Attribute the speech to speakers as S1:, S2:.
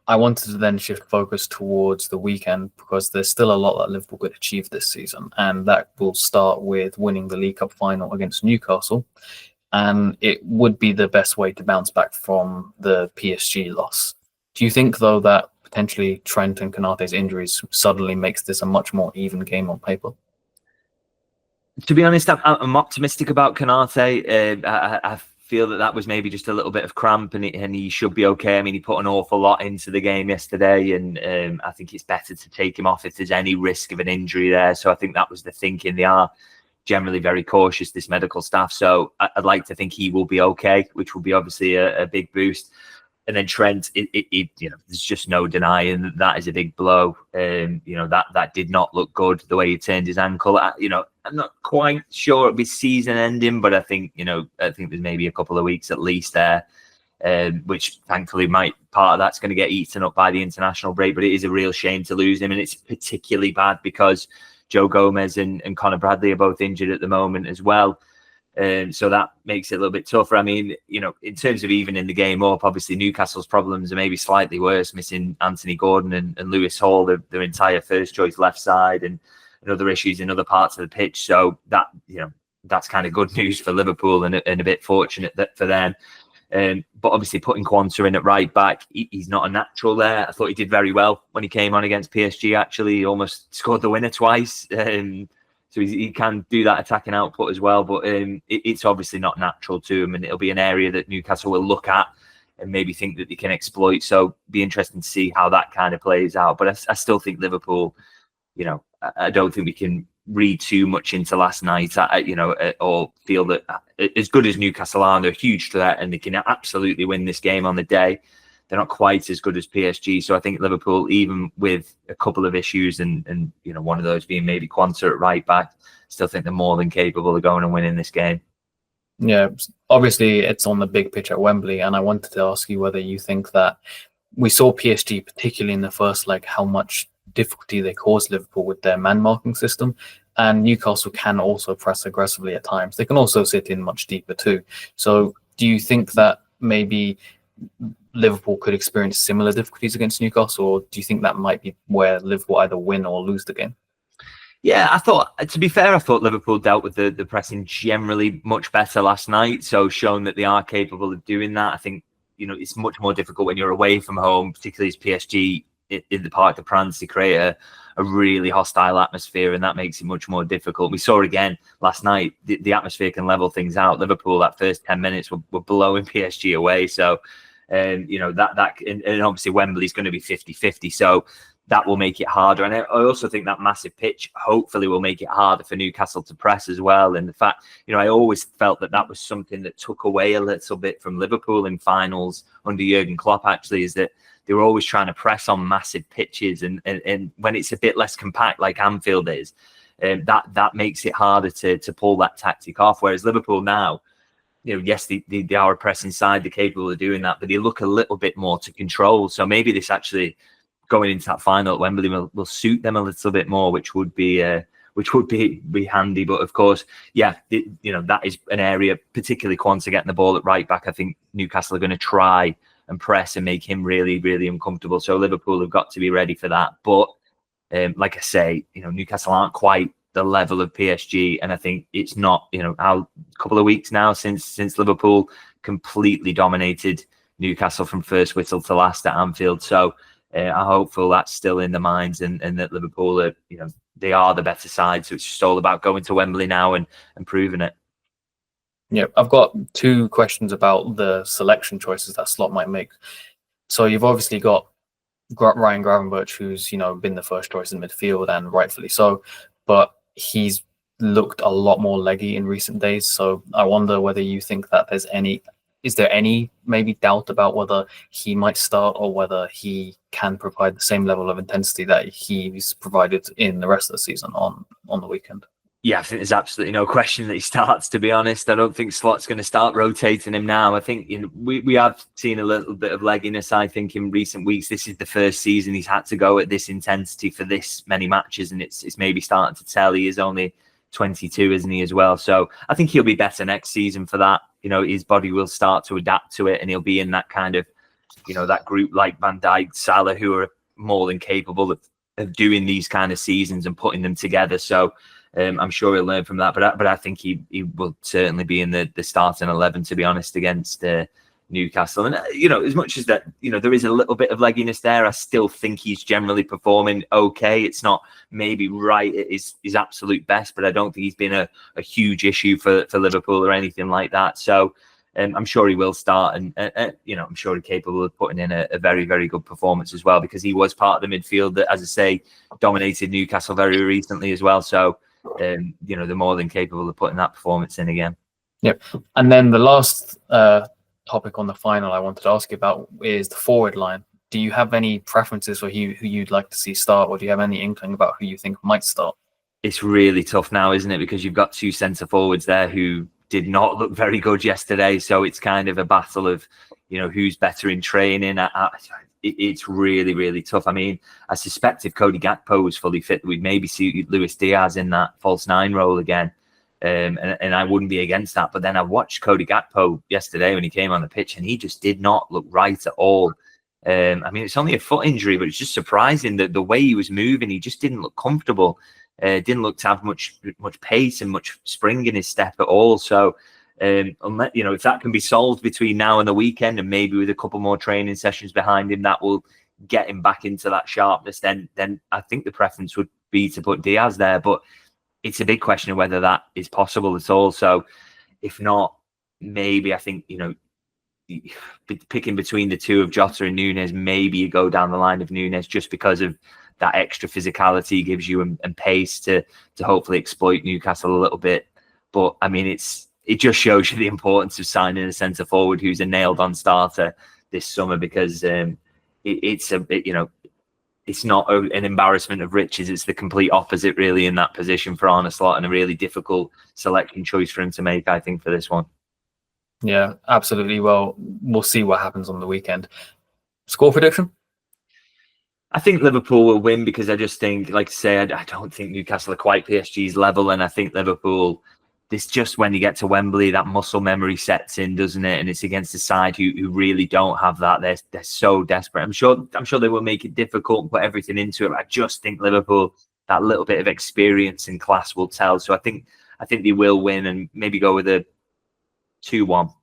S1: I wanted to then shift focus towards the weekend because there's still a lot that Liverpool could achieve this season, and that will start with winning the League Cup final against Newcastle. And it would be the best way to bounce back from the PSG loss. Do you think, though, that potentially Trent and Konaté's injuries suddenly makes this a much more even game on paper?
S2: To be honest, I'm optimistic about Konaté. I feel that was maybe just a little bit of cramp, and he should be okay. I mean, he put an awful lot into the game yesterday, and I think it's better to take him off if there's any risk of an injury there. So I think that was the thinking. They are generally very cautious, this medical staff. So I'd like to think he will be okay, which will be obviously a big boost. And then Trent, there's just no denying that is a big blow. That did not look good, the way he turned his ankle. I'm not quite sure it'll be season ending, but I think there's maybe a couple of weeks at least there, which thankfully part of that's going to get eaten up by the international break. But it is a real shame to lose him, and it's particularly bad because Joe Gomez and Conor Bradley are both injured at the moment as well. So that makes it a little bit tougher. I mean, in terms of evening the game up, obviously Newcastle's problems are maybe slightly worse, missing Anthony Gordon and Lewis Hall, their entire first choice left side, and other issues in other parts of the pitch. So that's kind of good news for Liverpool and a bit fortunate for them. But obviously putting Quanta in at right back, he's not a natural there. I thought he did very well when he came on against PSG, actually. He almost scored the winner twice. So he can do that attacking output as well. But it's obviously not natural to him, and it'll be an area that Newcastle will look at and maybe think that they can exploit. So be interesting to see how that kind of plays out. But I still think Liverpool, I don't think we can read too much into last night, or feel that as good as Newcastle are, they're a huge threat and they can absolutely win this game on the day. They're not quite as good as PSG. So I think Liverpool, even with a couple of issues and one of those being maybe Quanta at right back, still think they're more than capable of going and winning this game.
S1: Yeah, obviously it's on the big pitch at Wembley, and I wanted to ask you whether you think that we saw PSG, particularly in the first leg, how much difficulty they caused Liverpool with their man marking system, and Newcastle can also press aggressively at times. They can also sit in much deeper too. So do you think that maybe Liverpool could experience similar difficulties against Newcastle, or do you think that might be where Liverpool either win or lose the game?
S2: Yeah, to be fair, I thought Liverpool dealt with the pressing generally much better last night. So showing that they are capable of doing that. I think, it's much more difficult when you're away from home, particularly as PSG in the Parc des Princes, to create a really hostile atmosphere, and that makes it much more difficult. We saw again last night, the atmosphere can level things out. Liverpool, that first 10 minutes were blowing PSG away. So, and obviously Wembley's going to be 50-50. So that will make it harder. And I also think that massive pitch hopefully will make it harder for Newcastle to press as well. And the fact, I always felt that was something that took away a little bit from Liverpool in finals under Jurgen Klopp, actually, is that they were always trying to press on massive pitches. And when it's a bit less compact like Anfield is, that makes it harder to pull that tactic off. Whereas Liverpool now, yes, they are a pressing side, they're capable of doing that, but they look a little bit more to control. So maybe this actually, going into that final at Wembley, will suit them a little bit more, which would be handy. But of course, that is an area, particularly Quanta getting the ball at right back. I think Newcastle are going to try and press and make him really, really uncomfortable. So Liverpool have got to be ready for that. But like I say, Newcastle aren't quite the level of PSG, and I think it's not, a couple of weeks now since Liverpool completely dominated Newcastle from first whistle to last at Anfield. So I'm hopeful that's still in the minds, and that Liverpool are, they are the better side. So it's just all about going to Wembley now and proving it.
S1: Yeah, I've got two questions about the selection choices that Slot might make. So you've obviously got Ryan Gravenberch, who's been the first choice in midfield, and rightfully so, but he's looked a lot more leggy in recent days. So I wonder whether you think that is there any maybe doubt about whether he might start, or whether he can provide the same level of intensity that he's provided in the rest of the season on the weekend?
S2: Yeah, I think there's absolutely no question that he starts, to be honest. I don't think Slot's going to start rotating him now. I think we have seen a little bit of legginess, I think, in recent weeks. This is the first season he's had to go at this intensity for this many matches, and it's maybe starting to tell. He is only 22, isn't he, as well? So I think he'll be better next season for that. His body will start to adapt to it, and he'll be in that kind of that group like Van Dijk, Salah, who are more than capable of doing these kind of seasons and putting them together. So I'm sure he'll learn from that. But I think he will certainly be in the starting 11, to be honest, against Newcastle. And as much as that, there is a little bit of legginess there, I still think he's generally performing okay. It's not maybe right at his absolute best, but I don't think he's been a huge issue for Liverpool or anything like that. So I'm sure he will start, and I'm sure he's capable of putting in a very, very good performance as well, because he was part of the midfield that, as I say, dominated Newcastle very recently as well. So they're more than capable of putting that performance in again.
S1: Yep. And then the last topic on the final I wanted to ask you about is the forward line. Do you have any preferences for who you'd like to see start, or do you have any inkling about who you think might start?
S2: It's really tough now, isn't it? Because you've got two centre forwards there who did not look very good yesterday. So it's kind of a battle of, who's better in training. It's really, really tough. I mean, I suspect if Cody Gakpo was fully fit, we'd maybe see Luis Diaz in that false nine role again. And I wouldn't be against that. But then I watched Cody Gakpo yesterday when he came on the pitch, and he just did not look right at all. I mean, it's only a foot injury, but it's just surprising that the way he was moving, he just didn't look comfortable. Didn't look to have much pace and much spring in his step at all. So, unless, if that can be solved between now and the weekend, and maybe with a couple more training sessions behind him, that will get him back into that sharpness, then I think the preference would be to put Diaz there. But it's a big question of whether that is possible at all. So, if not, maybe I think, picking between the two of Jota and Núñez, maybe you go down the line of Núñez just because of that extra physicality gives you and pace to hopefully exploit Newcastle a little bit. But I mean, it just shows you the importance of signing a centre forward who's a nailed on starter this summer, because it's not an embarrassment of riches. It's the complete opposite, really, in that position for Arne Slot, and a really difficult selection choice for him to make, I think, for this one.
S1: Yeah, absolutely. Well, we'll see what happens on the weekend. Score prediction?
S2: I think Liverpool will win, because I just think, like I say, I don't think Newcastle are quite PSG's level. And I think Liverpool, this just when you get to Wembley, that muscle memory sets in, doesn't it? And it's against a side who really don't have that. They're so desperate. I'm sure they will make it difficult and put everything into it. I just think Liverpool, that little bit of experience and class will tell. So I think they will win, and maybe go with a 2-1.